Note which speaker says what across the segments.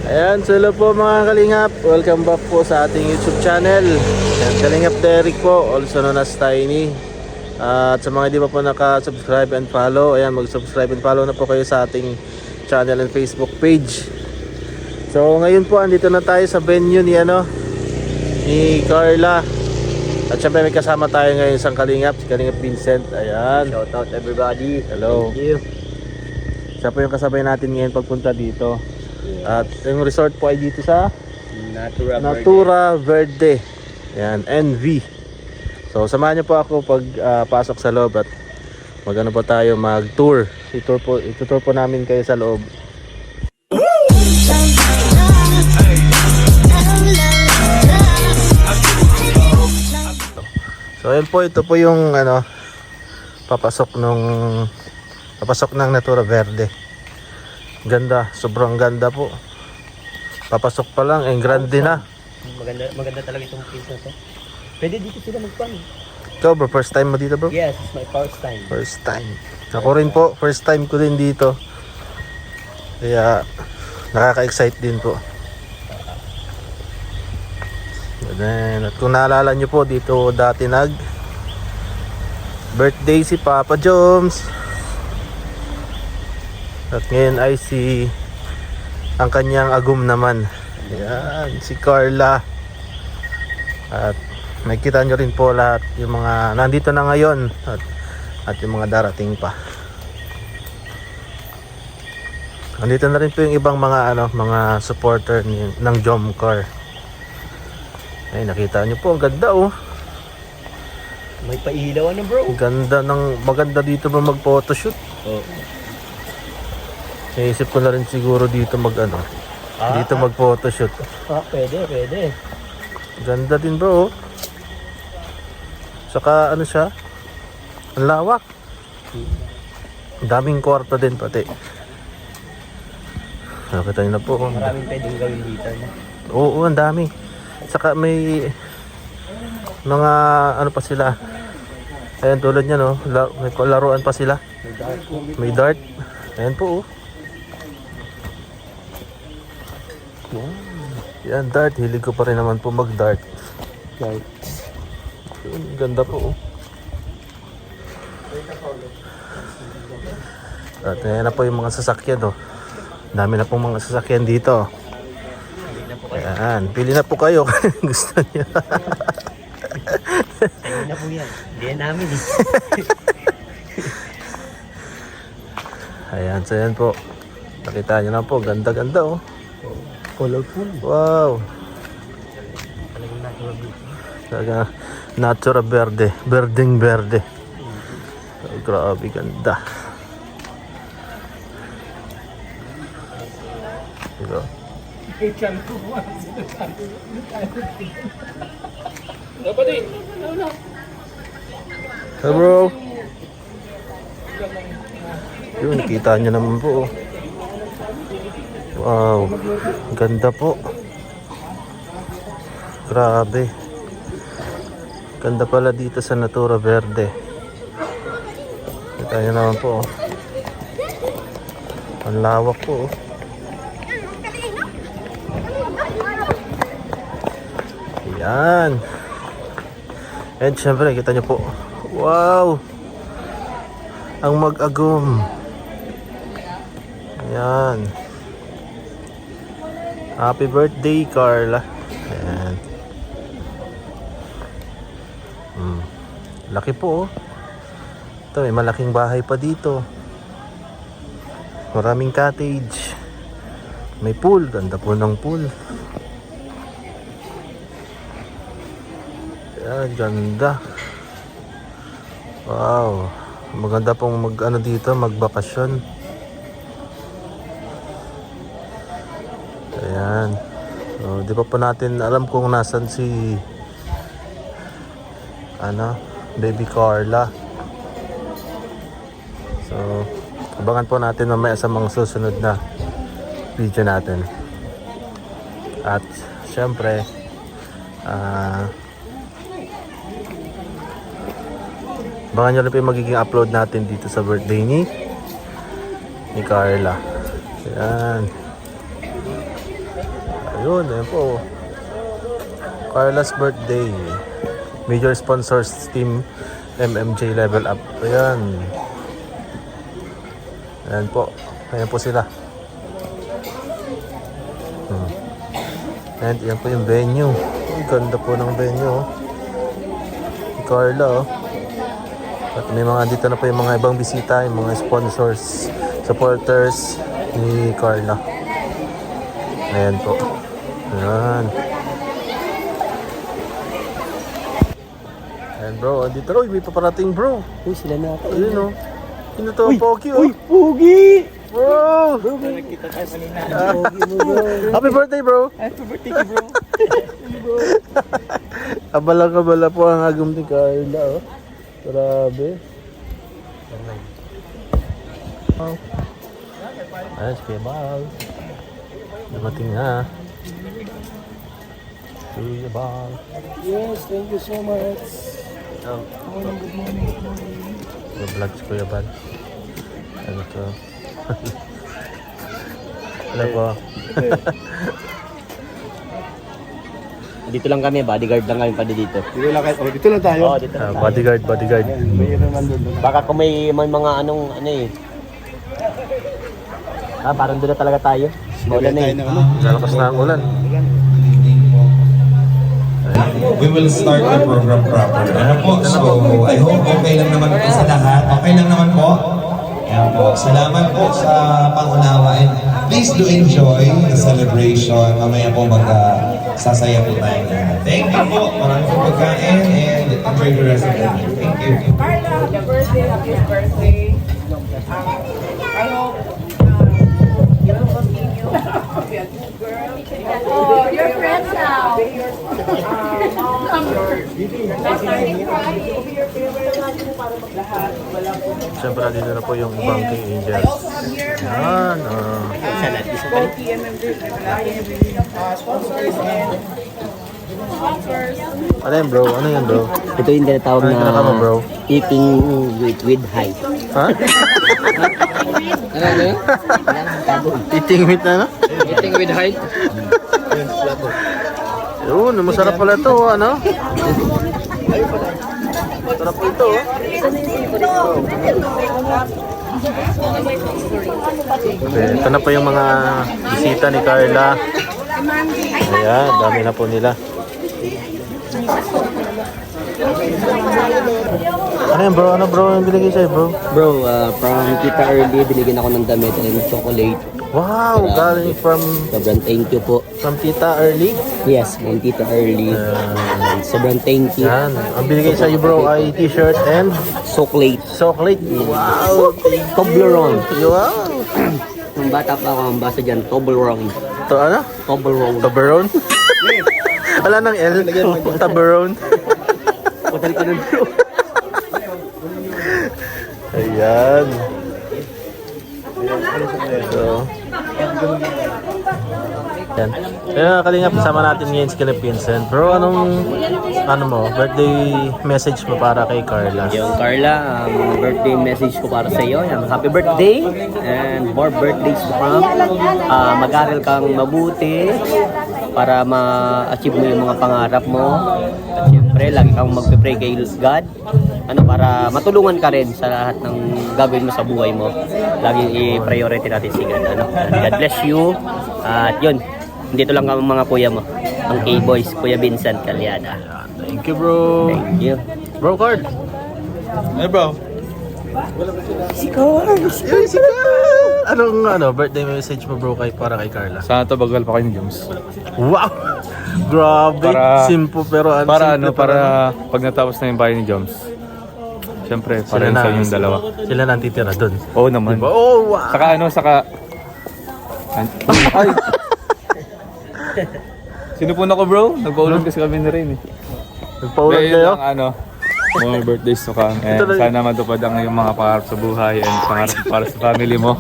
Speaker 1: Ayan, so hello po mga Kalingap. Welcome back po sa ating YouTube channel. Ayan, Kalingap Derek po, also known as Tiny. At sa mga hindi pa po naka-subscribe and follow, ayan, mag-subscribe and follow na po kayo sa ating channel and Facebook page. So ngayon po, andito na tayo sa venue ni Carla. At syempre may kasama tayo ngayon isang Kalingap, si Kalingap Vincent. Ayan.
Speaker 2: Shout out everybody.
Speaker 1: Hello.
Speaker 2: Thank you.
Speaker 1: Siya po yung kasabay natin ngayon pagpunta dito. At yung resort po ay dito sa Natura Verde. Yan, NV. So samahan niyo po ako pag pasok sa loob at magano po tayo mag-tour. Itutour po namin kayo sa loob. So ayun po, ito po yung papasok ng Natura Verde. Ganda, sobrang ganda po. Papasok pa lang, grande na.
Speaker 2: Maganda talaga itong place na to. Pwede dito sila magpan.
Speaker 1: Ikaw bro, first time mo dito bro?
Speaker 2: Yes, it's my first time.
Speaker 1: First time. Ako rin po, first time ko din dito. Kaya nakaka-excite din po. At kung naalala nyo po, dito dati birthday si Papa Joms. At ngayon ay ang kanyang agum naman. Ayan, si Carla. At makikita nyo rin po lahat yung mga nandito na ngayon at yung mga darating pa. Nandito na rin po yung ibang mga supporter ng Jomcar. Ay, nakita nyo po, ang ganda oh.
Speaker 2: May pailaw na bro.
Speaker 1: Maganda dito ba mag-photoshoot?
Speaker 2: Oh.
Speaker 1: Naisip ko na rin siguro dito dito mag-photoshoot.
Speaker 2: Pwede.
Speaker 1: Ganda din bro. Saka siya? Ang lawak. Daming kwarto din pati. Nakita niyo na po.
Speaker 2: Maraming pwedeng gawin dito.
Speaker 1: Oo, ang dami. Saka may mga pa sila. Ayan tulad niya may laruan pa sila. May dart. Ayan po oh. Yan, dart. Hilig ko pa rin naman po mag-dart. Ganda po oh. At ayan na po yung mga sasakyan oh. Dami na pong mga sasakyan dito. Ayan, pili na po kayo. Gusto niyo.
Speaker 2: Ayun na po yan. Hindi yan namin eh.
Speaker 1: Ayan, so yan po. Nakita nyo na po, ganda-ganda oh.
Speaker 2: Colorful.
Speaker 1: Wow.
Speaker 2: Talagang natural beauty.
Speaker 1: Talaga Natura Verde. Berdeng verde. Oh, grabe, ganda. Diba? Hey bro. Yun, kita nyo naman po oh. Wow, ganda po. Grabe. Ganda pala dito sa Natura Verde. Kita nyo naman po oh. Ang lawak po oh. Yan. And syempre kita nyo po. Wow. Ang mag-agum. Yan. Happy birthday Carla. Ayan. Laki po oh. Ito may malaking bahay pa dito. Maraming cottage. May pool. Ganda po ng pool. Ayan, ganda. Wow. Maganda pong dito, magbakasyon. Ayan. So, di pa po natin alam kung nasan si Baby Carla. So, abangan po natin mamaya sa mga susunod na video natin. At syempre abangan nyo rin po yung magiging upload natin dito sa birthday ni Carla. Ayan. Ayun, ayun po. Carla's birthday. Major sponsors Team MMJ Level Up. Ayan. Ayan po. Ayan po sila. And yan po yung venue. Ang ganda po ng venue. Oh. Carla. Oh. At may mga dito na po yung mga ibang bisita, yung mga sponsors, supporters ni Carla. Ayan po. Ayan. Ayan bro, andito ro, may paparating bro.
Speaker 2: Uy, sila na ako.
Speaker 1: Ayun oh. Sino to? Pogi oh.
Speaker 2: Uy, Pogi!
Speaker 1: Bro!
Speaker 2: Bro, nagkita tayo kanina. Pogi mo, bro.
Speaker 1: Happy birthday bro!
Speaker 2: Happy birthday ka, bro.
Speaker 1: Abala-kabala po ang agam ni Carla oh. Grabe. Oh. Ay, Kuya Bal. Dumating na. Kuya Bal.
Speaker 2: Yes, thank you so much.
Speaker 1: Oh.
Speaker 2: Good morning.
Speaker 1: Vlog si Kuya Bal. Ano to? Wala po.
Speaker 2: Dito lang kami, bodyguard lang kami pa dito.
Speaker 3: Dito lang kayo. Oh, dito lang tayo.
Speaker 2: Oo, dito lang tayo.
Speaker 1: Bodyguard, bodyguard.
Speaker 3: Mayroon naman doon.
Speaker 2: Baka kung may mga anong, ano eh. Parang doon na talaga tayo. Maulan na eh.
Speaker 1: Lalakas na ang ulan.
Speaker 4: We will start the program proper. Ano po? So, I hope okay lang naman po sa lahat. Okay lang naman po. Ayan po. Salamat po sa pangunawa. And please do enjoy the celebration. Mamaya po sasaya po tayo lahat. Thank you po. Maraming po pagkain and enjoy the rest of the day. Thank you.
Speaker 5: Carla, happy birthday, happy birthday. I hope you will continue to be a good girl. Oh, you're friends now. Be your mom, your lahat. Wala po.
Speaker 1: Siyempre, dito na po yung ibang King
Speaker 5: I
Speaker 1: Angels.
Speaker 5: also have here
Speaker 1: Yan.
Speaker 5: Koki MMG, sponsors and sponsors.
Speaker 1: Ano yan bro? Ano yan bro?
Speaker 2: Ito yung tinatawag
Speaker 1: Ano yung kinakama, bro?
Speaker 2: eating with height.
Speaker 1: Ha? Eating meat na no?
Speaker 2: Eating with height?
Speaker 1: Yun, masarap pala ito, ano? Masarap po ito, oh. Okay, ito na po yung mga bisita ni Carla. Ayan, dami na po nila. Ano yan bro? Ano bro yung binigay sa'yo bro?
Speaker 2: Bro, from Tita Early, binigyan ako ng damit and chocolate.
Speaker 1: Wow, galing from
Speaker 2: Sobrang thank you po.
Speaker 1: Tita Early.
Speaker 2: Yes, from Tita Early. Sobrang thank you.
Speaker 1: Yan, ang binigay sa'yo bro ay t-shirt and
Speaker 2: Chocolate.
Speaker 1: chocolate. Wow!
Speaker 2: Toblerone.
Speaker 1: Wow!
Speaker 2: Nung bata pa ako, ang basa dyan, Toblerone.
Speaker 1: Ito ano?
Speaker 2: Toblerone.
Speaker 1: Tabaron? Wala nang L. Tabaron.
Speaker 2: Hotel ka nun, bro.
Speaker 1: Ayan. So, yan. Kaya kalingap, kasama natin ngayon si Kalip Vincent. Bro, ano mo, birthday message mo para kay Carla?
Speaker 2: Yung Carla, birthday message ko para sa iyo. Happy birthday and more birthdays to come. Mag-aral kang mabuti para ma-achieve mo yung mga pangarap mo. At syempre, lagi kang mag-pray kay God. Para matulungan ka rin sa lahat ng gagawin mo sa buhay mo. Laging i-priority natin si God. God bless you. At yun, dito lang ang mga kuya mo. Ang K-Boys, Kuya Vincent Calyada.
Speaker 1: Thank you, bro.
Speaker 2: Thank you.
Speaker 1: Bro, card.
Speaker 3: Hey bro.
Speaker 1: Si Carl! Anong birthday message mo bro para kay Carla?
Speaker 3: Sana tabagal pa kayo ni Joms.
Speaker 1: Wow! Grabe, simple pero
Speaker 3: Para pag natapos na yung bahay ni Joms. Siyempre, para sa yung dalawa.
Speaker 1: Sila nantitira doon.
Speaker 3: Oo naman.
Speaker 1: Diba? Oh, wow!
Speaker 3: Ay! Sinupuna ko bro, nagpaulan kasi kami na rin eh.
Speaker 1: Nagpaulan
Speaker 3: Kaya
Speaker 1: kayo?
Speaker 3: yun ang more birthdays to come. And sana matupad ang iyong mga pangarap sa buhay and pangarap para sa family mo.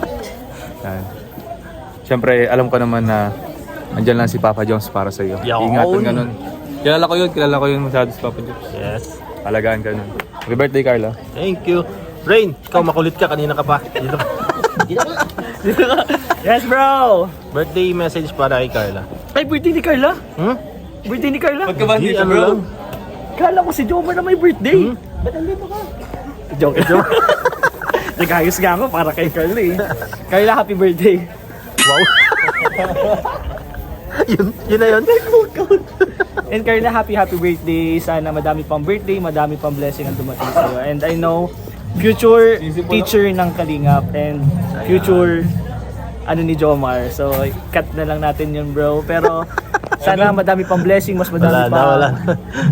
Speaker 3: Yan. Siyempre, alam ko naman na andyan lang si Papa Jones para sa iyo.
Speaker 1: Yaon.
Speaker 3: Ingatan ka nun. Kilala ko yun masyado si Papa Jones.
Speaker 1: Yes.
Speaker 3: Alagaan ka nun. Happy birthday, Carla.
Speaker 1: Thank you. Rain, ikaw makulit ka, kanina ka pa. Dito ka.
Speaker 6: Yes, bro!
Speaker 1: Birthday message para kay Carla.
Speaker 6: Ay, birthday ni Carla?
Speaker 1: Hmm?
Speaker 6: Birthday ni Carla?
Speaker 3: Ba't ka ba
Speaker 1: Di,
Speaker 3: dito,
Speaker 1: ano
Speaker 3: bro?
Speaker 1: lang.
Speaker 6: Kala ko si Jomar na may birthday. Ba't andito ka? Joke, joke. Nag-ayos nga ako para kay Carla eh. Carla, happy birthday.
Speaker 1: Wow. yun na yun.
Speaker 6: And Carla, happy birthday. Sana madami pang birthday, madami pang blessing ang dumating sa'yo. And I know, future teacher ng Kalingap and future ni Jomar. So, cut na lang natin yun, bro. Pero, sana madami pang blessing, mas madami
Speaker 1: Wala na.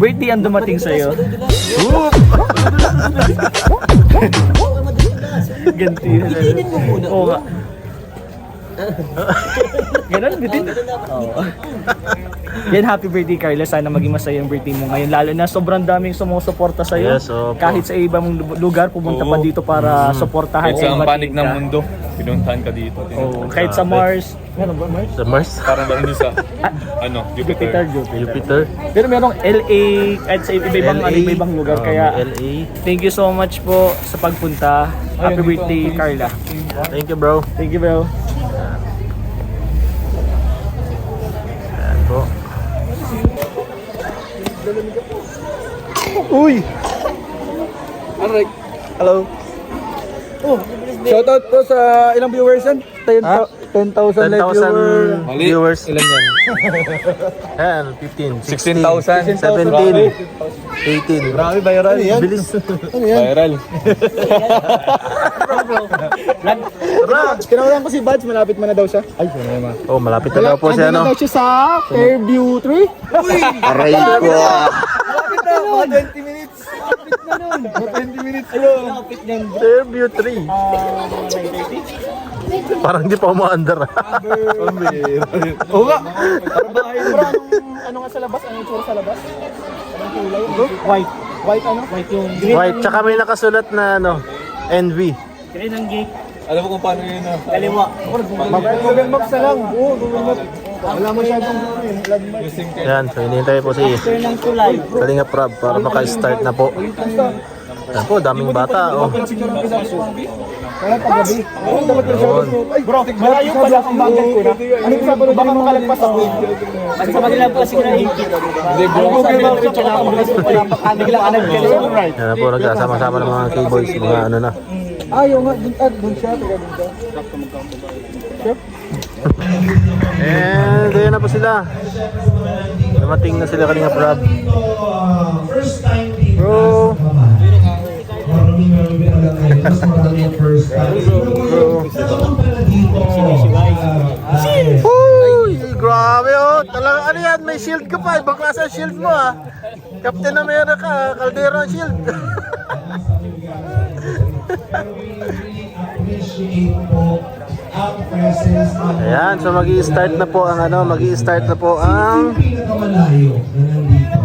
Speaker 6: birthday ang dumating sa'yo. Ganti. Bitinin mo muna. Oo nga. Ganun, bitin. Oo. Yan, happy birthday, Carla. Sana maging masaya yung birthday mo ngayon. Lalo na sobrang daming sumusuporta sa'yo.
Speaker 1: Yes, opo.
Speaker 6: Kahit sa ibang lugar, pumunta pa dito para suportahan
Speaker 3: Kahit sa ang
Speaker 6: iba't
Speaker 3: panig
Speaker 6: ka.
Speaker 3: ng mundo, pinuntahan ka dito.
Speaker 6: Oo, kahit sa Mars. Meron ba Mars?
Speaker 1: Sa Mars?
Speaker 3: Parang lang doon sa, Jupiter.
Speaker 1: Jupiter.
Speaker 6: Pero merong LA at sa iba-ibang lugar. Kaya
Speaker 1: LA.
Speaker 6: thank you so much po sa pagpunta. Happy birthday, Carla.
Speaker 1: Thank you, bro.
Speaker 6: Thank you, bro.
Speaker 1: Ayan po. Uy!
Speaker 7: Alright.
Speaker 1: Hello.
Speaker 7: Shoutout po sa ilang viewers yan? 10,000 live viewers.
Speaker 1: 10,000 viewers.
Speaker 3: Ilan yan?
Speaker 1: Ayan, 15,
Speaker 3: 16,000.
Speaker 1: 17, 18.
Speaker 7: Grabe, viral.
Speaker 1: Bilis.
Speaker 3: Viral.
Speaker 7: Kinawalan ko si Badge, malapit man na daw siya. Ay, ano naman.
Speaker 1: Oh, malapit na daw po siya,
Speaker 7: Andun na
Speaker 1: no?
Speaker 7: daw siya sa Fairview 3.
Speaker 1: Aray ko.
Speaker 7: Malapit na, mga 20 minutes. Malapit na nun. Mga 20 minutes. Ayun. Malapit niyan.
Speaker 1: Fairview 3. Parang di pa umaandar.
Speaker 7: Oo nga.
Speaker 6: Ano nga sa labas? Ano yung sa labas?
Speaker 7: White. White ano?
Speaker 6: White yung
Speaker 1: White, tsaka may nakasulat na ano, NV.
Speaker 6: green ng gate.
Speaker 3: Alam mo kung paano yun na?
Speaker 6: Kaliwa.
Speaker 7: Google Maps na lang. Oo, Google Maps. Wala masyadong landmark.
Speaker 1: Yan, so hinihintay po si
Speaker 6: After ng tulay.
Speaker 1: Kalingap Rob para maka-start na po. Yan po, daming bata. Oh.
Speaker 7: Kaya paggabi. Oo, dapat yung shoutout mo. Ay, bro,
Speaker 6: malayo pala ang bagal ko na.
Speaker 7: Ano yung sabi baka makalagpas ako?
Speaker 6: Kasi sa kanila po kasi ko na 80. Hindi, bro. Sabi na rin siya ako. Bigla ka nag-get.
Speaker 1: Yan na po, nagkasama-sama ng mga K-boys, mga ano na.
Speaker 7: Ayaw nga, dun siya, taga dun siya.
Speaker 1: And ayun na po sila. Dumating na sila Kalingap Rob.
Speaker 4: First time team.
Speaker 1: Bro.
Speaker 4: Mas marami ang first time.
Speaker 1: Uy, grabe oh. Talaga ano yan, may shield ka pa. Ibang klase ang shield mo ah. Captain America, Caldero ang shield.
Speaker 4: Appreciate po ang presence ng
Speaker 1: Ayan, so magi-start na po ang ano, magi-start na po ang
Speaker 4: pinakamalayo na nandito.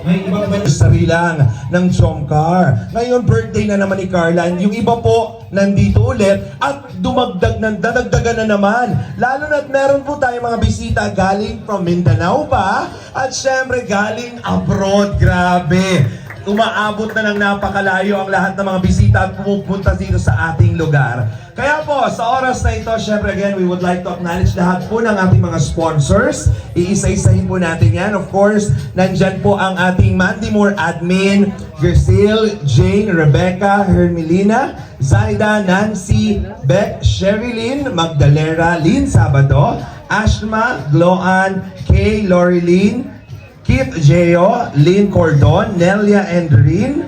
Speaker 4: May ibang anniversary lang ng Jomcar. Ngayon, birthday na naman ni Carla. Yung iba po, nandito ulit at dadagdagan na naman. Lalo na't meron po tayong mga bisita galing from Mindanao pa at syempre galing abroad. Grabe! Umaabot na ng napakalayo ang lahat ng mga bisita at pumupunta dito sa ating lugar. Kaya po, sa oras na ito, syempre again, we would like to acknowledge lahat po ng ating mga sponsors. Iisa-isahin po natin yan. Of course, nandyan po ang ating Mandy Moore admin, Gersil, Jane, Rebecca, Hermelina, Zaida, Nancy, Beck, Sherilyn, Magdalera, Lynn Sabado, Ashma, Gloan, Kay, Lorilyn, Kip Geo, Lynn Cordon, Nelia Andrin,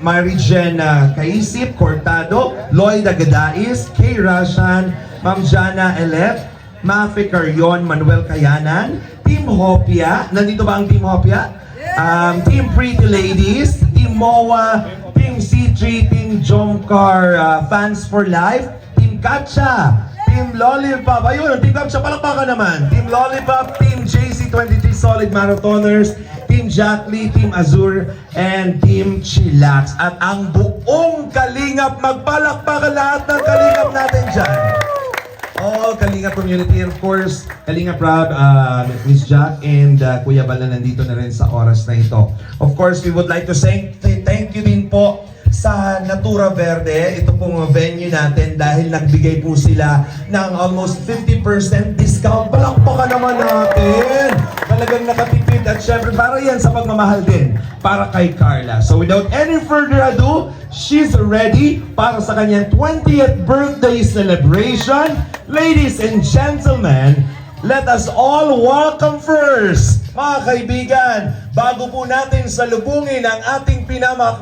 Speaker 4: Mary Jenna Kaisip, Cortado, Lloyd Agadais, Kay Rashan, Ma'am Jana Elef, Mafe Carrion, Manuel Kayanan, Team Hopia, nandito ba ang Team Hopia? Team Pretty Ladies, Team MOA, Team C3, Team Jomcar, Fans for Life, Team Katcha, Team Lollipop, ayun, Team Katcha, palakpakan naman, Team Lollipop, Team JC23 Solid Marathoners, Team Jackley, Team Azur, and Team Chillax. At ang buong Kalingap, magpalakpakan lahat ng Kalingap natin dyan. All Kalingap community, and of course, Kalingap Rob, Miss Jack, and Kuya Bal na nandito na rin sa oras na ito. Of course, we would like to say thank you din po sa Natura Verde, ito pong venue natin dahil nagbigay po sila ng almost 50% discount. Palakpakan naman natin! Talagang nakatipid at syempre para yan sa pagmamahal din para kay Carla. So without any further ado, she's ready para sa kanyang 20th birthday celebration. Ladies and gentlemen, let us all welcome first, mga kaibigan, bago po natin salubungin ang ating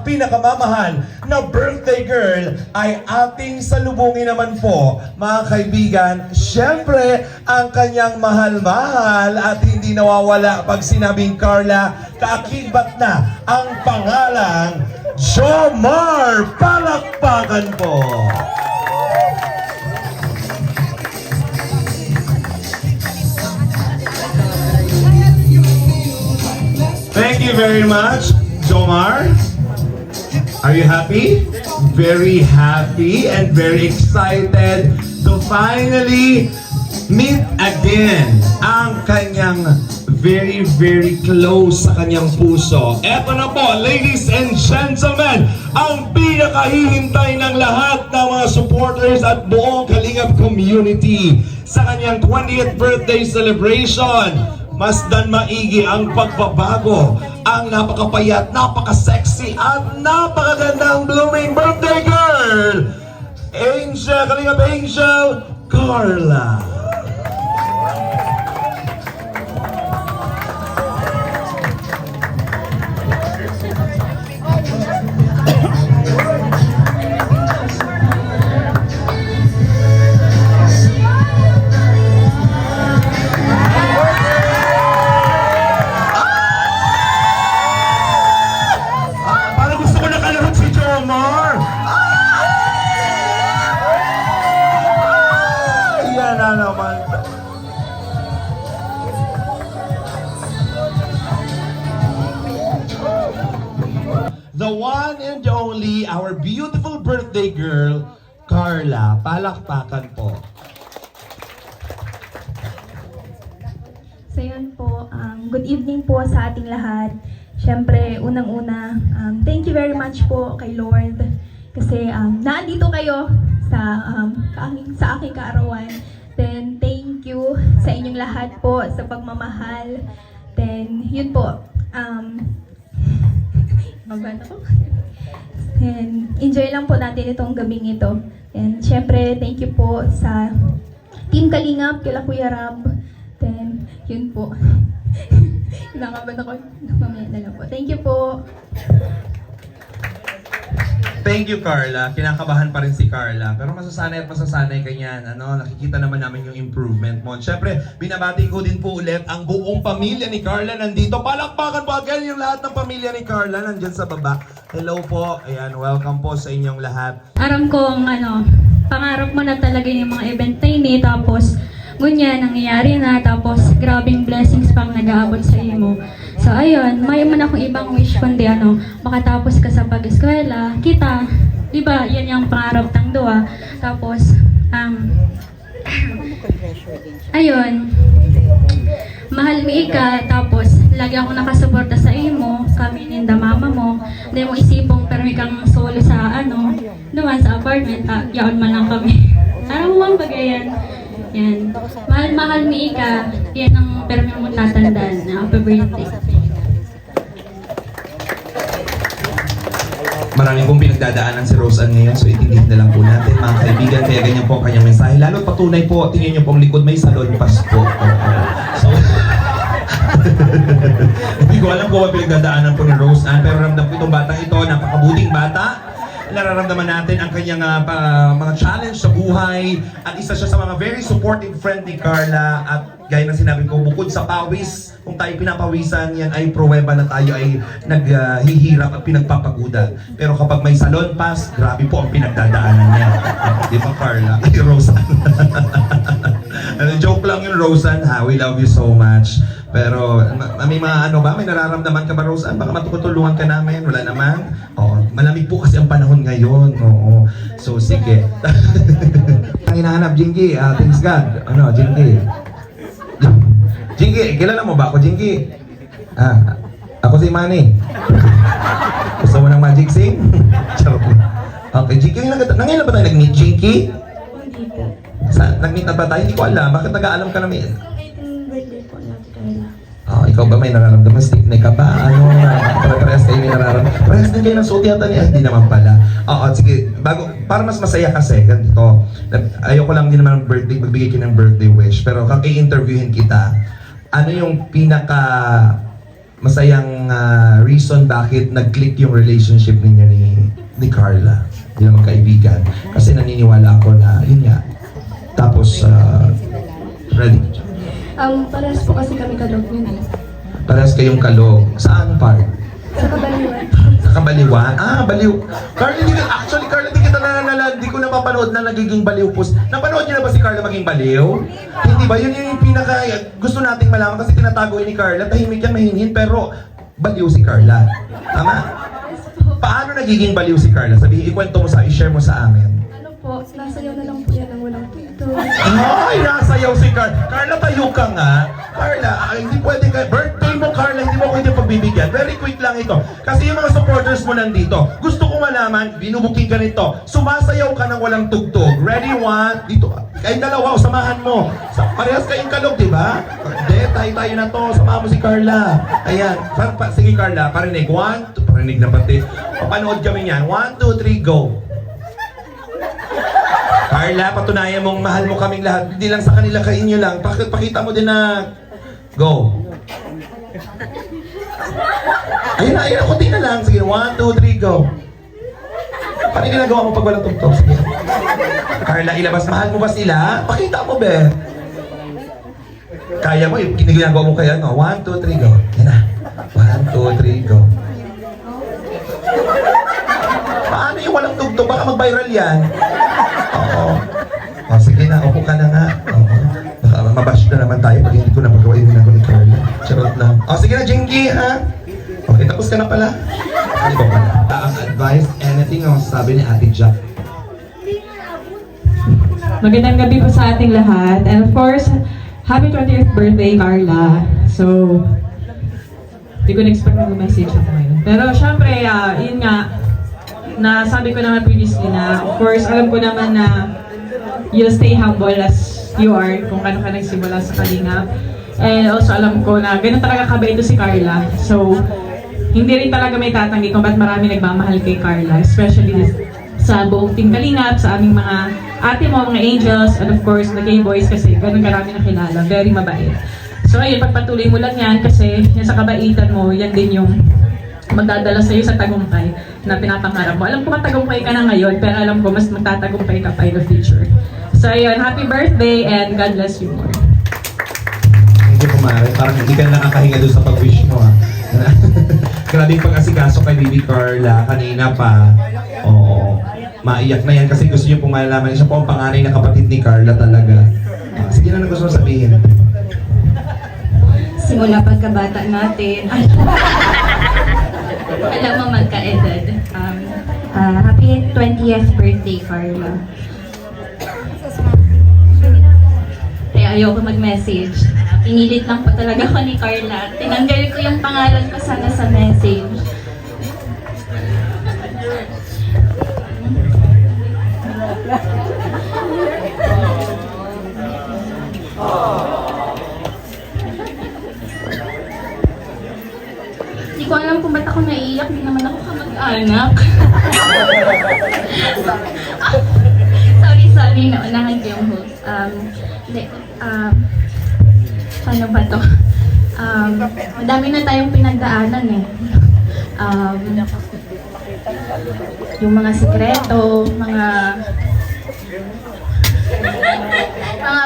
Speaker 4: pinakamamahal na birthday girl, ay ating salubungin naman po, mga kaibigan, syempre, ang kanyang mahal-mahal at hindi nawawala pag sinabing Carla, kaakibat na ang pangalang Jomar. Palakpakan po! Thank you very much, Jomar. Are you happy? Very happy and very excited to finally meet again ang kanyang very, very close sa kanyang puso. Eto na po, ladies and gentlemen, ang pinakahihintay ng lahat ng mga supporters at buong Kalingap community sa kanyang 20th birthday celebration. Masdan maigi ang pagbabago, ang napakapayat, napaka-sexy at napakagandang blooming birthday girl, Angel, Kalingap Angel, Carla. The one and only, our beautiful birthday girl, Carla. Palakpakan po.
Speaker 8: So yun po, good evening po sa ating lahat. Siyempre, unang-una, thank you very much po kay Lord. Kasi naandito kayo sa aking kaarawan. Then, thank you sa inyong lahat po sa pagmamahal. Then, yun po, magbanta ko. And enjoy lang po natin itong gabing ito. And syempre, thank you po sa Team Kalingap, kila Kuya Rab. Then, yun po. Nakabanta ko, mamaya na lang po. Thank you po.
Speaker 4: Thank you, Carla. Kinakabahan pa rin si Carla. Pero masasanay at masasanay ka niyan. Nakikita naman namin yung improvement mo. Siyempre, binabati ko din po ulit ang buong pamilya ni Carla nandito. Palakpakan po again yung lahat ng pamilya ni Carla nandyan sa baba. Hello po. Ayan, welcome po sa inyong lahat.
Speaker 8: Aram kong pangarap mo na talaga yung mga event na ini. Tapos, ngunyan, nangyayari na. Tapos, grabing blessings pang nag-aabot sa iyo. So, ayun, may man akong ibang wish kundi makatapos ka sa pag-eskwela. Kita, di ba, yan yung pangarap ng dua. Tapos, ayun, mahal mi ka, tapos, lagi ako nakasuporta sa imo, kami ninda mama mo. Hindi mo isipong permi kang solo sa, naman sa apartment, yaon man lang kami. Parang mo bagayan. Yan. Mahal mi ka, yan ang permi mo tatandaan. Happy birthday.
Speaker 4: Maraming pong pinagdadaanan si Rose Ann ngayon, so itindig na lang po natin, mga kaibigan. Kaya ganyan po ang kanyang mensahe. Lalo patunay po, tingnan niyo pong likod, may salon pass po. So, hindi ko alam kung ano pinagdadaanan po ni Rose Ann, pero ramdam ko itong batang ito, napakabuting bata. Nararamdaman natin ang kanyang mga challenge sa buhay at isa siya sa mga very supportive friend ni Carla. At gaya ng sinabi ko, bukod sa pawis, kung tayo pinapawisan, yan ay pruweba na tayo ay naghihirap at pinagpapaguda. Pero kapag may salon pass, grabe po ang pinagdadaanan niya. Di ba, Carla? Ay, Roseanne. Joke lang yun, Roseanne, ha? We love you so much. Pero may mga may nararamdaman ka ba, Roseanne? Baka matutulungan ka namin, wala naman. Oo, malamig po kasi ang panahon ngayon. Oo. So, sige. Ang hinahanap, Jinky, thanks God. Jinky? Jinky, kilala mo ba ako, Jinky? Ako si Manny. Gusto mo ng magic sing? Charot lang. Okay, Jinky, nangilan ba tayo nag-meet, Jinky?
Speaker 8: Hindi po.
Speaker 4: Nag-meet na ba tayo? Hindi ko alam. Bakit nag-aalam ka namin?
Speaker 8: Ang 18th birthday po natin Carla.
Speaker 4: Ikaw ba may nararamdaman? Stiffneck ka ba? Ano? Parehas kayo may nararamdaman? Parehas din kayo ng suot yata niya? Hindi naman pala. Sige. Para mas masaya kasi, ganito. Ayoko lang din naman ng birthday, magbigay kayo ng birthday wish. Pero kung i-interviewin kita, ano yung pinaka masayang reason bakit nag-click yung relationship ninyo ni Carla? Hindi naman kaibigan. Kasi naniniwala ako na, yun nga. Tapos, ready?
Speaker 8: Parehas po kasi kami kalog yun.
Speaker 4: Parehas kayong kalog. Saan part?
Speaker 8: Sa kabaliwan.
Speaker 4: Sa Kabaliwan? Baliw. Carla, Carla, hindi ko napapanood na nagiging baliw po. Napanood niyo na ba si Carla maging baliw? Hindi ba? Yun yung pinaka gusto nating malaman kasi tinatago ni Carla. Tahimik yan, mahinhin, pero baliw si Carla. Tama? Paano nagiging baliw si Carla? Sabihin, i-share mo sa amin.
Speaker 8: Ano po, nasayaw na lang po yan ng walang pinto.
Speaker 4: Ay, nasayaw si Carla. Carla, tayo ka nga. Carla, hindi pwede ka. Birthday mo, Carla, hindi mo pwede pagbibigyan. Very quick lang ito. Kasi yung mga supporters mo nandito, gusto ko malaman, binubuking ka nito. Sumasayaw ka ng walang tugtog. Ready, one, dito. Kayong dalawa, samahan mo. Parehas kayong kalog, di ba? Hindi, tayo na to. Samahan mo si Carla. Ayan. Sige, Carla, parinig. Parinig na pati. Papanood kami niyan. 1, 2, 3, go. Carla, patunayan mong mahal mo kaming lahat. Hindi lang sa kanila, kain nyo lang. Pakita mo din na... Go. Ayun, kunti na lang. Sige, 1, 2, 3, go. Paano yung ginagawa mo pag walang tugtog? Sige. Carla, ilabas. Mahal mo ba sila? Pakita mo, be. Kaya mo, yung ginagawa mo kaya, no? 1, 2, 3, go. Yan na. 1, 2, 3, go. Paano yung walang tugtog? Baka mag-viral yan. Oo. Sige na, upo ka na nga. Oo. Baka mabash na naman tayo pag hindi ko na magawa yung ginagawa ni Carla. Charot lang. Sige na, Jinky, ha? Okay, tapos ka na pala. Ano ba pala? Ang advice, anything ang sabi ni Ate Jack.
Speaker 9: Magandang gabi po sa ating lahat. And of course, happy 20th birthday, Carla. So, hindi ko na-expect na message ako ngayon. Pero syempre, yun nga, na sabi ko naman previously na, of course, alam ko naman na you'll stay humble as you are kung ano ka nagsimula sa Kalingap. And also alam ko na ganun talaga kabait si Carla. So, hindi rin talaga may tatanggi kung ba't marami nagmamahal kay Carla. Especially sa buong Team Kalingap, sa aming mga ate mo, mga angels, and of course, the K-Boys kasi ganun karami na kilala. Very mabait. So ayun, pagpatuloy mo lang yan kasi yan sa kabaitan mo, yan din yung magdadala sa iyo sa tagumpay na pinapangarap mo. Alam ko matagumpay ka na ngayon, pero alam ko mas magtatagumpay ka pa in the future. So ayun, happy birthday and God bless you more.
Speaker 4: Hindi ko maaari. Parang hindi ka nakakahinga doon sa pag-wish mo, ha? Grabing pag-asikaso kay Baby Carla kanina pa. Oo. Maiyak na yan kasi gusto niyo pong malalaman. Siya po ang panganay na kapatid ni Carla talaga. Sige na, gusto mo sabihin.
Speaker 8: Simula pagkabata natin. Alam mo magka-edad. Happy 20th birthday, Carla. Kaya ayoko mag-message. Pinilit lang po talaga ako ni Carla. Tinanggal ko yung pangalan ko sana sa message. Hindi ko alam kung ba't ako naiiyak. Hindi naman ako kamag-anak. Sorry, naunahan ko yung host. Paano ba to? Madami na tayong pinagdaanan eh. Yung mga sikreto, mga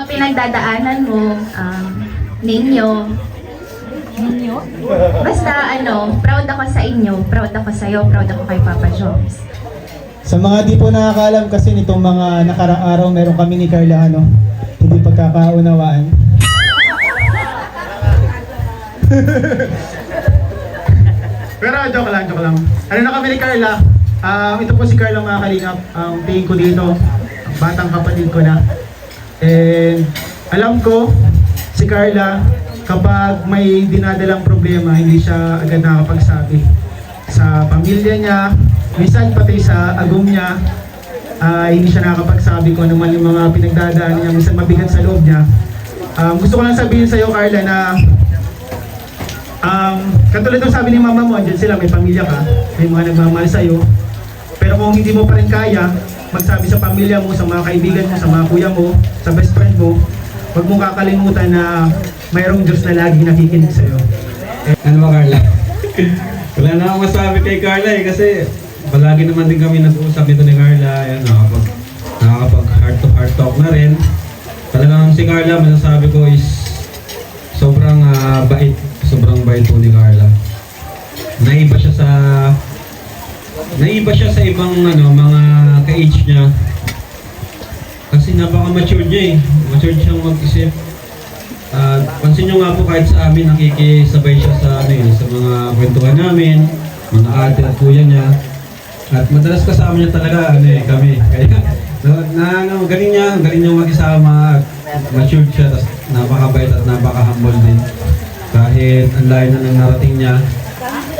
Speaker 8: pinagdadaanan mo, ninyo. Basta proud ako sa inyo, proud ako sa iyo, proud ako kay Papa Joms.
Speaker 7: Sa mga di po nakakaalam kasi nitong mga nakarang araw meron kami ni Carla hindi pagkakaunawaan.
Speaker 10: Pero joke lang. Ano na kami ni Carla? Ito po si Carla mga kalingap. Tingin ko dito, batang kapatid ko na. And alam ko, si Carla, kapag may dinadalang problema, hindi siya agad nakakapagsabi. sa pamilya niya, minsan pati sa agom niya, hindi siya nakakapagsabi kung ano man yung mga pinagdadaan niya, minsan mabigat sa loob niya. Gusto ko lang sabihin sa iyo, Carla, na katulad ng sabi ni mama mo, andyan sila, may pamilya ka, may mga nagmamahal sa iyo. Pero kung hindi mo pa rin kaya, magsabi sa pamilya mo, sa mga kaibigan mo, sa mga kuya mo, sa best friend mo, huwag mong kakalimutan na mayroong Diyos na laging nakikinig sa iyo.
Speaker 11: Ano ba, Carla? Wala na akong masabi kay Carla kasi palagi naman din kami nag-uusap nito ni Carla. Ayan, nakakapag heart to heart talk na rin. Talagang si Carla, masasabi ko is sobrang bait. Sobrang bait po ni Carla. Naiba siya sa ibang mga ka-age niya. Kasi napaka-mature niya eh. Mature siyang mag-isip. Pansin nyo nga po kahit sa amin nakikisabay siya sa mga kwentuhan namin, mga ate at kuya niya. At madalas kasama niya talaga kami. Kaya galing niya mag-isama. Matured siya, tapos napakabait at napaka-humble din. Kahit ang layo na ng narating niya,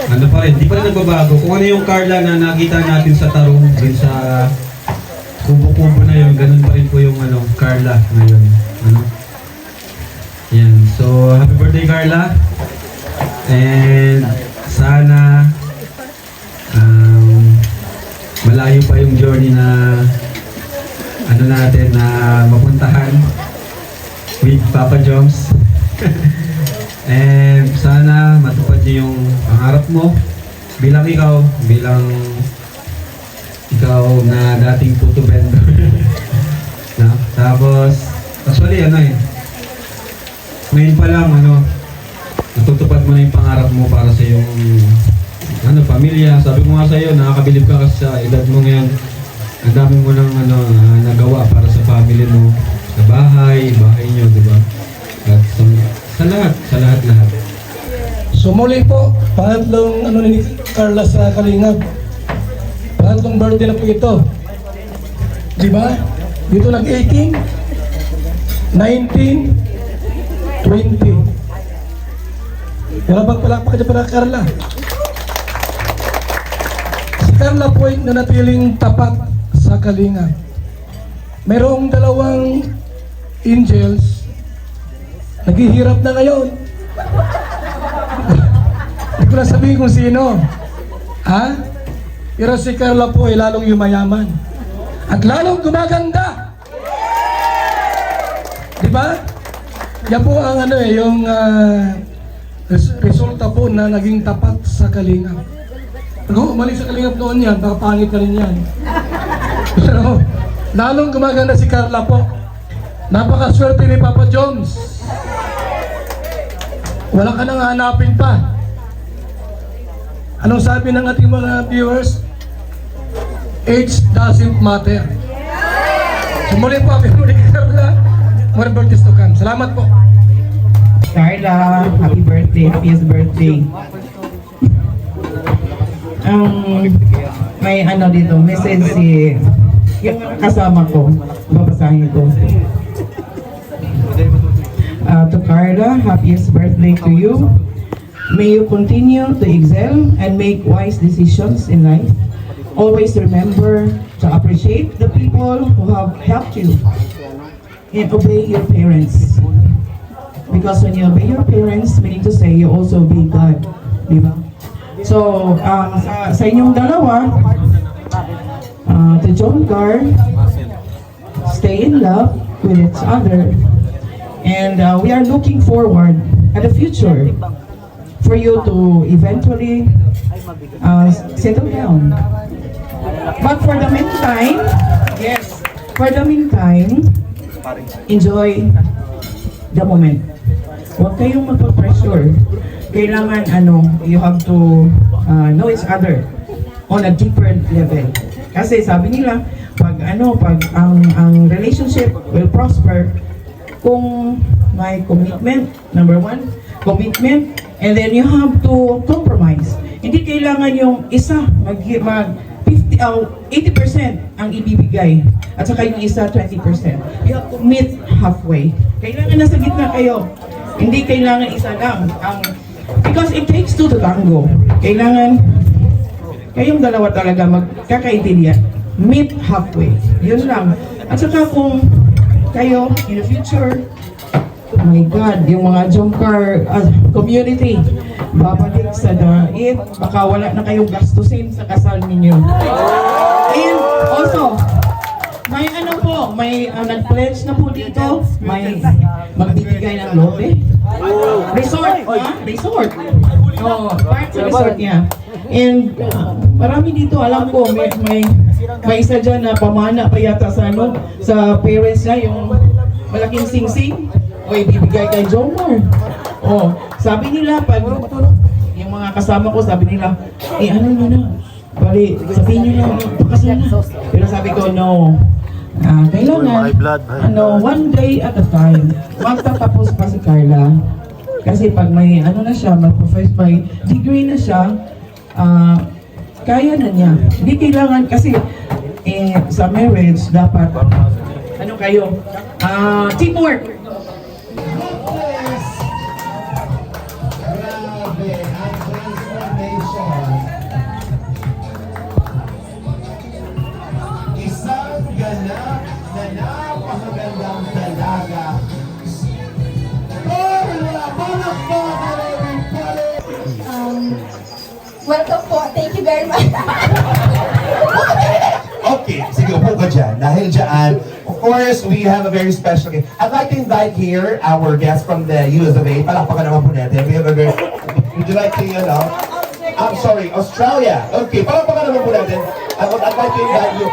Speaker 11: di pa rin nagbabago. Kung ano yung Carla na nakita natin sa tarong, din sa kubo-kubo na yun, ganun pa rin po yung Carla ngayon. Yan. So, happy birthday, Carla. And sana malayo pa yung journey na natin na mapuntahan with Papa Joms. And sana matupad niyo yung pangarap mo bilang ikaw na dating photo vendor. No? Tapos, actually ngayon pa lang natutupad mo na yung pangarap mo para sa iyong pamilya. Sabi ko nga sa iyo, nakakabilib ka kasi sa edad mo ngayon. Ang dami mo nang nagawa para sa family mo, sa bahay niyo, di ba? At sa lahat.
Speaker 12: So muli po, pangatlong ni Carla sa Kalingap. Pangatlong birthday na po ito. Di ba? Dito nag-18, 19, 20. Wala bang palakpak dyan para Carla? Si Carla po ay nanatiling tapat sa Kalingap. Mayroong 2 angels naghihirap na ngayon. Hindi ko na sabihin kung sino. Pero si Carla po ay lalong yumayaman. At lalong gumaganda. Di ba? Yan po ang yung resulta po na naging tapat sa Kalingap. Kung umalis sa Kalingap noon yan, baka pangit ka rin yan. Pero lalong gumaganda si Carla po. Napakaswerte ni Papa Joms. Wala ka nang hanapin pa. Anong sabi ng ating mga viewers? Age doesn't matter. So muli po, happy birthday Carla. More birthdays to come. Salamat po.
Speaker 5: Carla, happy birthday, happiest birthday. May dito, message yung kasama ko, babasahin ko. To Carla, happiest birthday to you. May you continue to excel and make wise decisions in life. Always remember to appreciate the people who have helped you and obey your parents. Because when you obey your parents, meaning to say, you also obey God. Diba? So, sa inyong dalawa, to John Carl, stay in love with each other. And we are looking forward at the future for you to eventually settle down. But for the meantime, enjoy the moment. Huwag kayong magpa-pressure. Kailangan you have to know each other on a different level. Kasi sabi nila, pag ang relationship will prosper kung may commitment, number 1, commitment, and then you have to compromise. Hindi kailangan yung isa mag 80% ang ibibigay at saka yung isa 20%. You have to meet halfway. Kailangan nasa gitna kayo. Hindi kailangan isa lang. Because it takes two to tango. Kailangan kayong dalawa talaga magkakaintindihan. Meet halfway. Yun lang. At saka kung kayo, in the future, oh my God, yung mga Jomcar community, babalik sa dait, baka wala na kayong gastusin sa kasal ninyo. And also, may ano po, may nag-pledge na po dito, may magbibigay ng lote. Resort, ha? Resort. Oh, part sa resort niya. And marami dito, alam ko, may isa dyan na pamana pa yata sa ano, sa parents niya, yung malaking sing-sing. O ibibigay kay Jomar. Oh, sabi nila, pag yung mga kasama ko, sabi nila, ano nyo na, bali, sabihin nyo na, pakasal na. Pero sabi ko, no. Kailangan, one day at a time. Magtatapos pa si Carla. Kasi pag may, na siya, may degree na siya, kaya na niya. Hindi kailangan, kasi, sa marriage, dapat, kayo, teamwork.
Speaker 4: Isang ganap na napakagandang dalaga.
Speaker 13: Welcome po. Thank you very much.
Speaker 4: Okay, sige, upo ka dyan. Dahil dyan, of course, we have a very special guest. I'd like to invite here our guest from the US of A. Palakpakan naman po natin. We have a very... Would you like to, I'm sorry, Australia. Okay, palakpakan naman po natin. I'd like to invite you.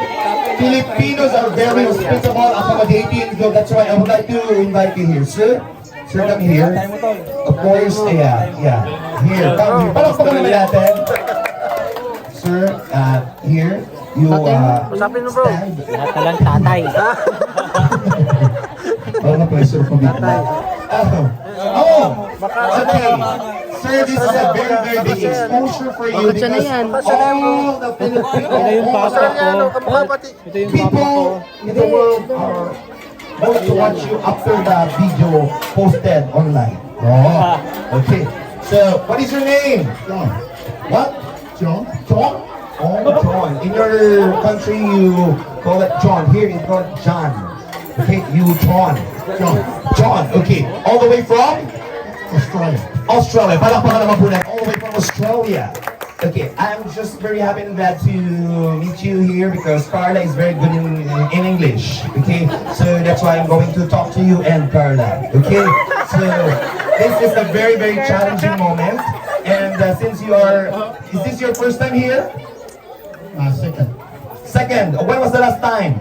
Speaker 4: Filipinos are very hospitable, accommodating, so that's why I would like to invite you here. Sir, come here. Of course, yeah. Here, come here. Palakpakan naman natin. Sir, here. You
Speaker 1: Usapin mo, bro.
Speaker 4: stand.
Speaker 2: Lahat na lang tatay.
Speaker 4: Wala na pressure ko dito. Okay. Sir, this is a very, very big exposure for you because all the people in the world are going to watch you after the video posted online. Oh, okay. So, what is your name? John. What? John? John? Oh, John. In your country, you call it John. Here, it's called John. Okay, you John. John, okay. All the way from? Australia. Australia. Palakpakan naman po natin. All the way from Australia. Okay, I'm just very happy and glad to meet you here because Carla is very good in English. Okay, so that's why I'm going to talk to you and Carla. Okay, so this is a very, very challenging moment. And since you are, is this your first time here? Second. Second. When was the last time?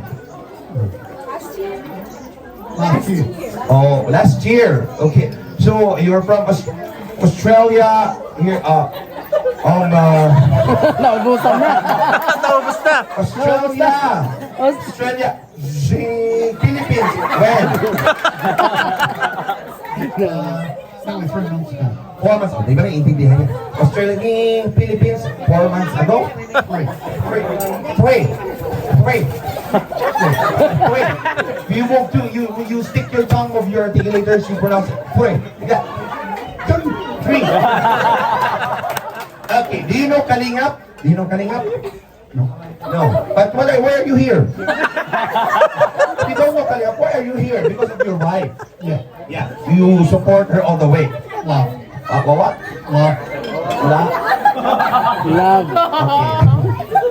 Speaker 4: Last year. Oh, last year. Okay. So you're from Australia here.
Speaker 1: Naubusan na. Naubos na.
Speaker 4: Australia. Philippines. When? 4 months ago. Di ba naiintindihan niya? Australia ni Philippines, 4 months ago? Pray. You stick your tongue of your articulators, you pronounce pray. Yeah. 3. Okay, do you know Kalingap? No. But why are you here? If you don't know Kalingap, why are you here? Because of your wife. Yeah. You support her all the way. Love. What? Love.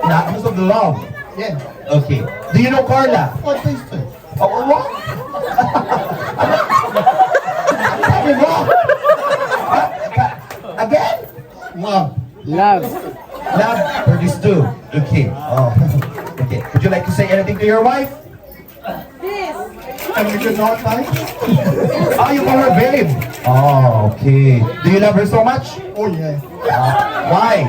Speaker 4: Okay. Because of the love. Yeah. Okay. Do you know Carla? Oh, please do. Oh, what? Sabi mo? Again? Love for these two. Okay. Oh. Okay. Would you like to say anything to your wife?
Speaker 13: This.
Speaker 4: And you should not like? You call her babe. Oh, okay. Do you love her so much? Oh, yeah. Why?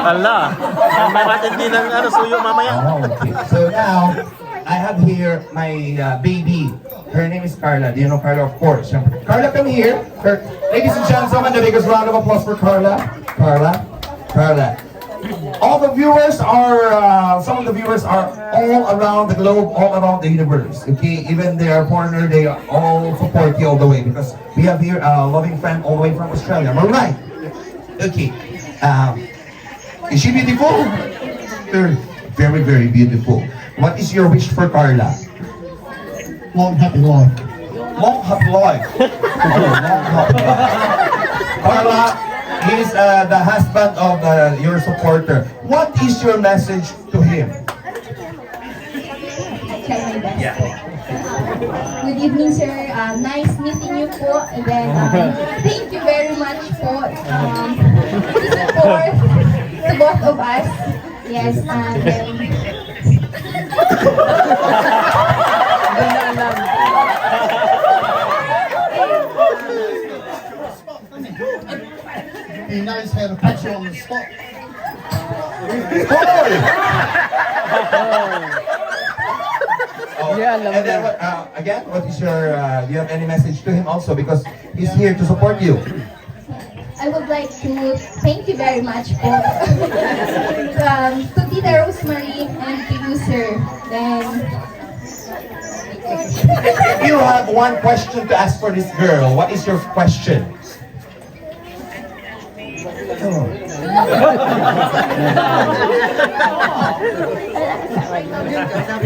Speaker 1: Ala. May matindi ng suyo mamaya.
Speaker 4: Oh, okay. So now, I have here my baby. Her name is Carla. Do you know Carla? Of course. Carla, come here. Ladies and gentlemen, the biggest round of applause for Carla. Carla. All the viewers are, some of the viewers are all around the globe, all around the universe. Okay, even they are foreigner, they all support you all the way because we have here a loving friend all the way from Australia. Am I right? Okay. Is she beautiful? Very, very beautiful. What is your wish for Carla?
Speaker 12: Long happy life.
Speaker 4: Long happy life. Oh, long happy life. Carla, he is the husband of your supporter. What is your message to him?
Speaker 13: I try my best po. Good evening, sir. Nice meeting you po. And then, thank you very much po. To support to both of us. Yes, and
Speaker 12: He knows how to put you on the spot.
Speaker 4: And then, again, what is your, do you have any message to him also? Because he's here to support you.
Speaker 13: I would like to thank you very much po. To Tita Rosemary and to you, sir. Then,
Speaker 4: You have one question to ask for this girl. What is your question? Do you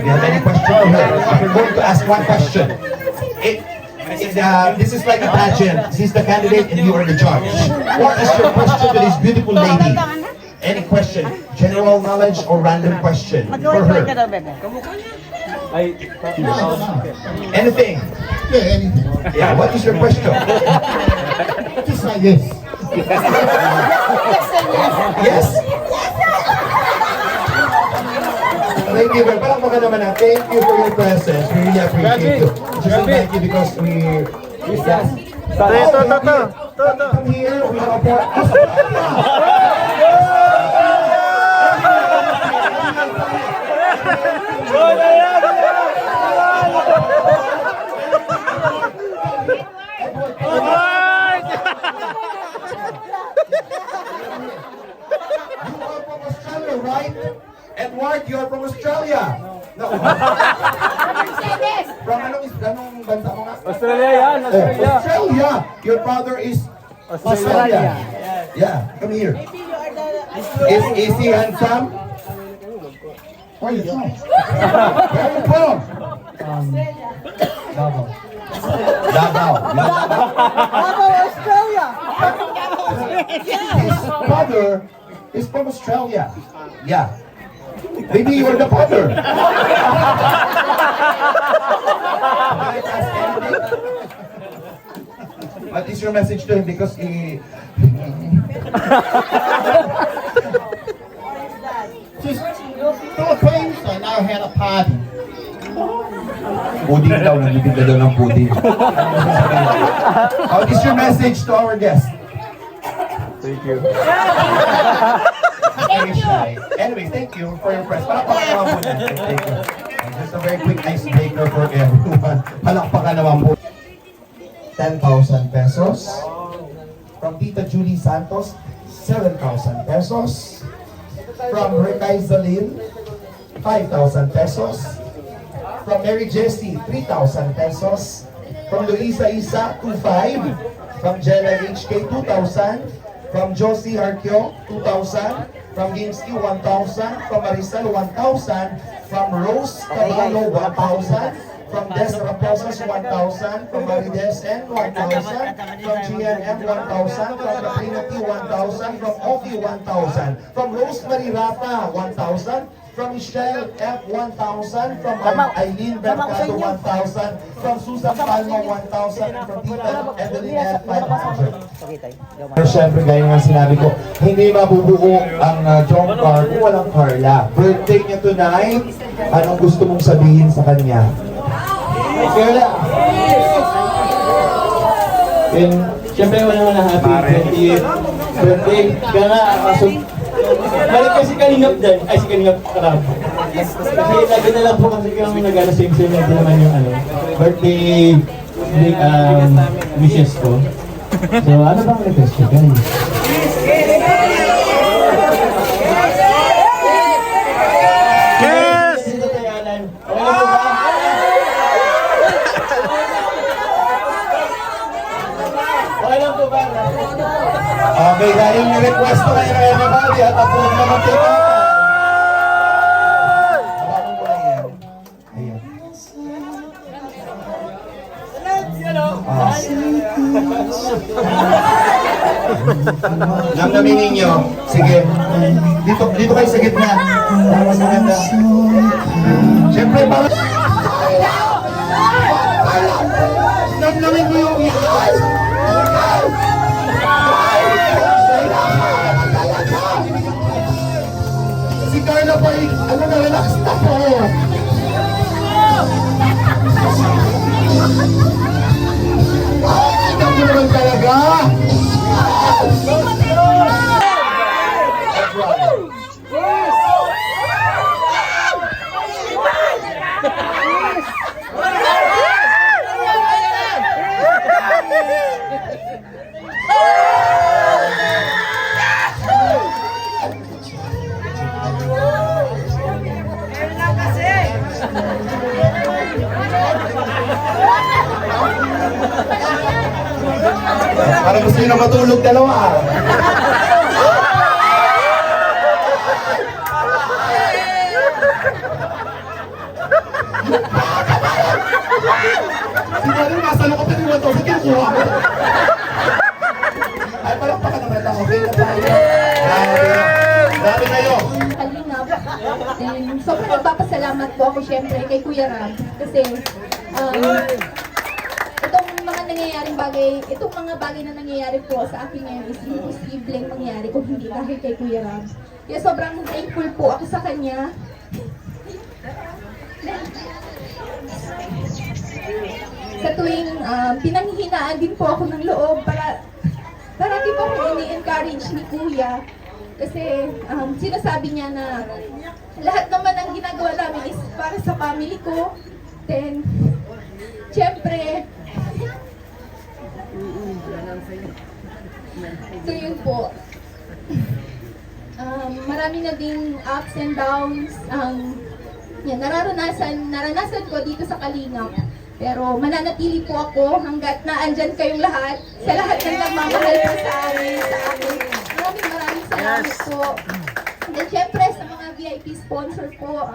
Speaker 4: have any question to her? You're going to ask one question. This is like a pageant. She's the candidate and you are the judge. What is your question to this beautiful lady? Any question? General knowledge or random question for her? Anything?
Speaker 12: Yeah, anything.
Speaker 4: Yeah, what is your question?
Speaker 12: Just say yes.
Speaker 4: Yes? Thank you. Palakpakan naman na. Thank you for your presence. We really appreciate you. Just thank you because we... Come here. We have a right? Edward, you are from Australia. No. From anong bansa mo nga?
Speaker 3: Australia yan, Australia.
Speaker 4: Australia. Your father is Australia. Yeah, come here. Is he handsome?
Speaker 12: Where are you from?
Speaker 4: Where are you from?
Speaker 12: Davao.
Speaker 4: Davao. You know Davao, Australia. His father is from Australia. Yeah. Maybe you are the father. What is your message to him? Because he...
Speaker 12: Just Philippines, I know how to party.
Speaker 4: Pudding daw, nagibig na daw ng pudding. What is your message to our guest?
Speaker 3: Thank you.
Speaker 4: Very shy. Anyway, thank you for your press. Palakpakan naman po natin. Thank you. Just a very quick icebreaker for everyone. Palakpakan naman po. 10,000 pesos. From Tita Julie Santos, 7,000 pesos. From Recay Zalin, 5,000 pesos. From Mary Jessie, 3,000 pesos. From Luisa Isa, 2,500. From Jenna HK, 2,000. From Josie Harkyo, 2,000. From Gimsky, 1,000. From Marisol, 1,000. From Rose Caballo, 1,000. From Des Raposas, 1,000. From Marides N, 1,000. From GNM, 1,000. From Caprino T, 1,000. From Oki, 1,000. From Rosemary Rata, 1,000. From Michelle F, 1,000. From Eileen Mercado, 1,000. From Susan Palma, 1,000. And from Tita Evelyn F, 500. Pero syempre, gaya nga sinabi ko, hindi mabubuo ang John Carr kung walang Carla. Birthday niya tonight. Anong gusto mong sabihin sa kanya? Carla!
Speaker 14: Siyempre, wala happy 20th birthday. Kaya nga, balik kasi Kalingap dyan. Ay, si Kalingap Karab. Kasi lagi na lang po kasi kami nag-same-same na naman yung birthday wishes ko. So, ano bang request ko, guys?
Speaker 4: ba?
Speaker 14: Okay lang po ba?
Speaker 4: Okay, dahil ni-request ko kay Ryan Navali at approve naman kay Papa. Hawakan mo lang yan. Ayan. Namnamin ninyo. Sige. Dito kayo sa gitna. Para mas maganda. Siyempre, para... Namnamin mo yung ikas. Si Carla po, ano na, relax na po. Ikaw mo naman talaga. Parang gusto nyo na matulog dalawa. Siguro nasa loob na nyo ito. Sige, kuha mo. Ay, parang baka naman ito. Okay na tayo. Dami kayo.
Speaker 13: Kalingap. And sobrang nagpapasalamat po ako syempre kay Kuya Ram. Kasi itong mga nangyayaring bagay, itong mga bagay na nangyayari po sa akin ngayon is imposibleng mangyari kung hindi dahil kay Kuya Ram. Kaya sobrang thankful po ako sa kanya. Sa tuwing pinanghihinaan din po ako ng loob para di po ako ini-encourage ni Kuya. Kasi sinasabi niya na lahat naman ang ginagawa namin is para sa family ko. Then, syempre, so yun po. Marami na ding ups and downs. Yan, naranasan ko dito sa Kalingap. Pero mananatili po ako hanggat naandyan kayong lahat. Sa lahat ng nagmamahal po sa amin. Maraming salamat po. And syempre sa mga VIP sponsor po,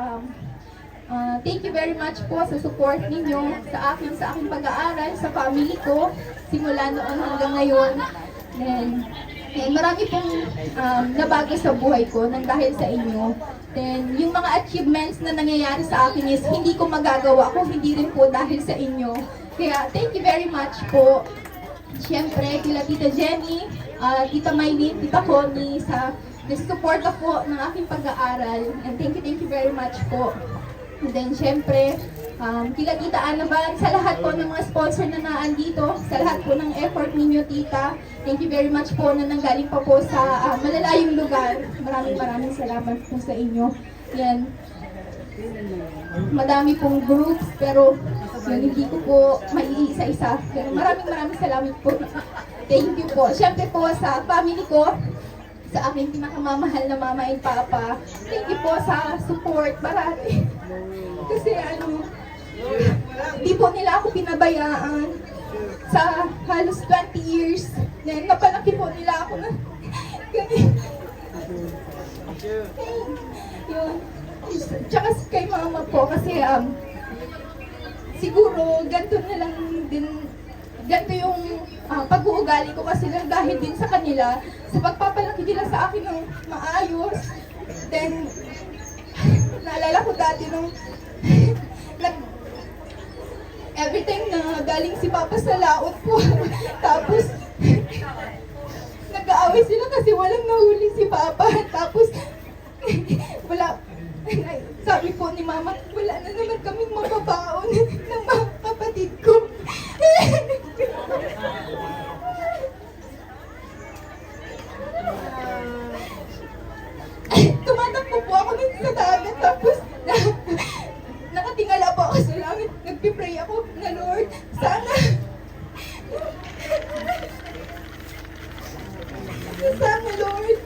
Speaker 13: thank you very much po sa support ninyo sa aking pag-aaral, sa family ko, simula noon hanggang ngayon. And marami pong nabago sa buhay ko nang dahil sa inyo. Then, yung mga achievements na nangyayari sa akin is hindi ko magagawa kung hindi rin po dahil sa inyo. Kaya, thank you very much po. Siyempre, kila Tita Jenny, Tita Maylin, Tita Connie, sa nagsusuporta po ng aking pag-aaral. And thank you very much po. And then, siyempre, kila Tita Anaban, sa lahat po ng mga sponsor na naandito, sa lahat po ng effort ninyo, Tita. Thank you very much po na nanggaling pa po sa malalayong lugar. Maraming salamat po sa inyo. Yan. Madami pong groups, pero yun, hindi ko po maiisa-isa. Pero maraming salamat po. Thank you po. Siyempre po sa family ko, sa aking pinakamamahal na mama and papa. Thank you po sa support parati. Kasi di po nila ako pinabayaan sa halos 20 years. Then, napalaki po nila ako na ganyan. Yun. Tsaka kay mama po kasi siguro ganito na lang din, ganito yung pag-uugali ko kasi lang dahil din sa kanila, sa pagpapalaki nila sa akin ng maayos. Then, naalala ko dati nung every time na galing si Papa sa laot po, tapos nag-aaway sila kasi walang nahuli si Papa. Tapos wala, sabi po ni Mama, wala na naman kaming mababaon ng mga kapatid ko. Tumatakbo po ako nun sa dagat, tapos nakatingala po ako sa langit. Nagpipray ako na Lord, sana Lord,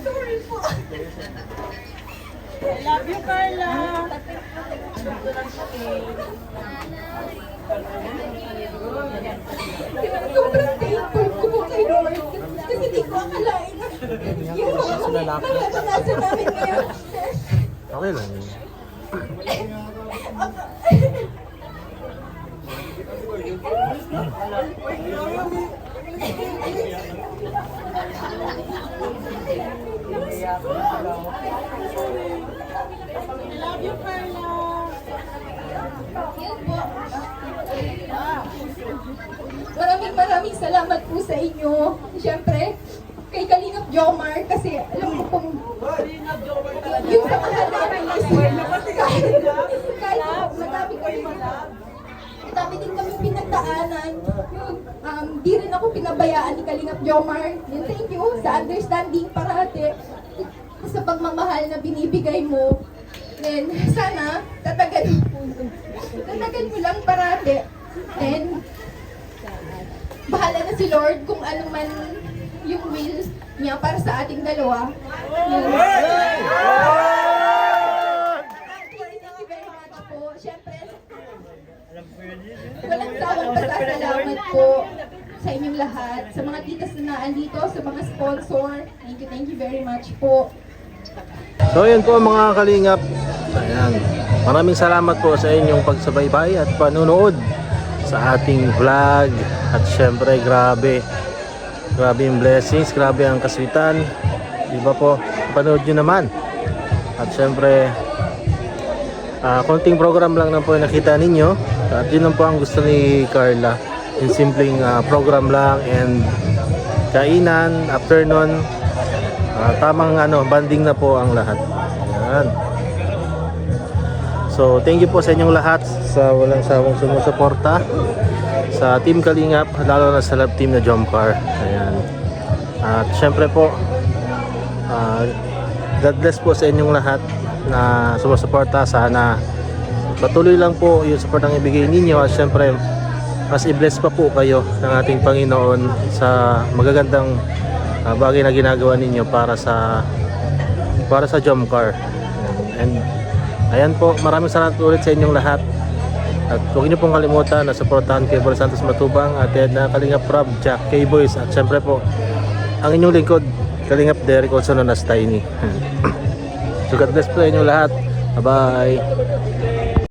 Speaker 13: sorry.
Speaker 5: love you, Carla.
Speaker 13: Sobrang thankful ko po kay Lord. Kasi hindi ko akalain na yung mga naranasan namin ngayon.
Speaker 1: Okay lang yun.
Speaker 5: Love you, Carla.
Speaker 13: Yan po. Maraming salamat po sa inyo. Siyempre, kay Kalingap Jomar kasi alam ko pong yung sa mahal namin is kahit madami din kami pinagdaanan. Di rin ako pinabayaan ni Kalingap Jomar. And thank you sa understanding parate sa pagmamahal na binibigay mo. And sana tatagan mo lang parate. And bahala na si Lord kung ano man yung will niya para sa ating dalawa. Thank you very much po. Siyempre, walang sawang pasasalamat po sa inyong lahat, sa mga titas na naandito, sa mga sponsor. Thank you very much po.
Speaker 1: So yun po mga kalingap. Ayan. Maraming salamat po sa inyong pagsubaybay at panunood sa ating vlog. At syempre grabe yung blessings, grabe ang kaswitan, di ba po? Panood nyo naman. At syempre konting program lang na po yung nakita ninyo. At yun lang po ang gusto ni Carla, yung simpleng program lang and kainan, afternoon, tamang banding na po ang lahat. Ayan. So thank you po sa inyong lahat sa walang sawang sumusuporta sa Team Kalingap, lalo na sa love team na Jomcar. Ayan. At syempre po God bless po sa inyong lahat na sumusuporta. Sana patuloy lang po yung support ang ibigay ninyo at syempre mas i-bless pa po kayo ng ating Panginoon sa magagandang bagay na ginagawa ninyo para sa Jomcar. And ayan po, maraming salamat ulit sa inyong lahat. At huwag niyo pong kalimutan na suportahan kay Bor Santos Matubang at na Kalingap Rob, Jack, K-Boys at syempre po ang inyong lingkod Kalingap Derek, also known as Tiny. So God bless po sa inyong lahat. Bye bye.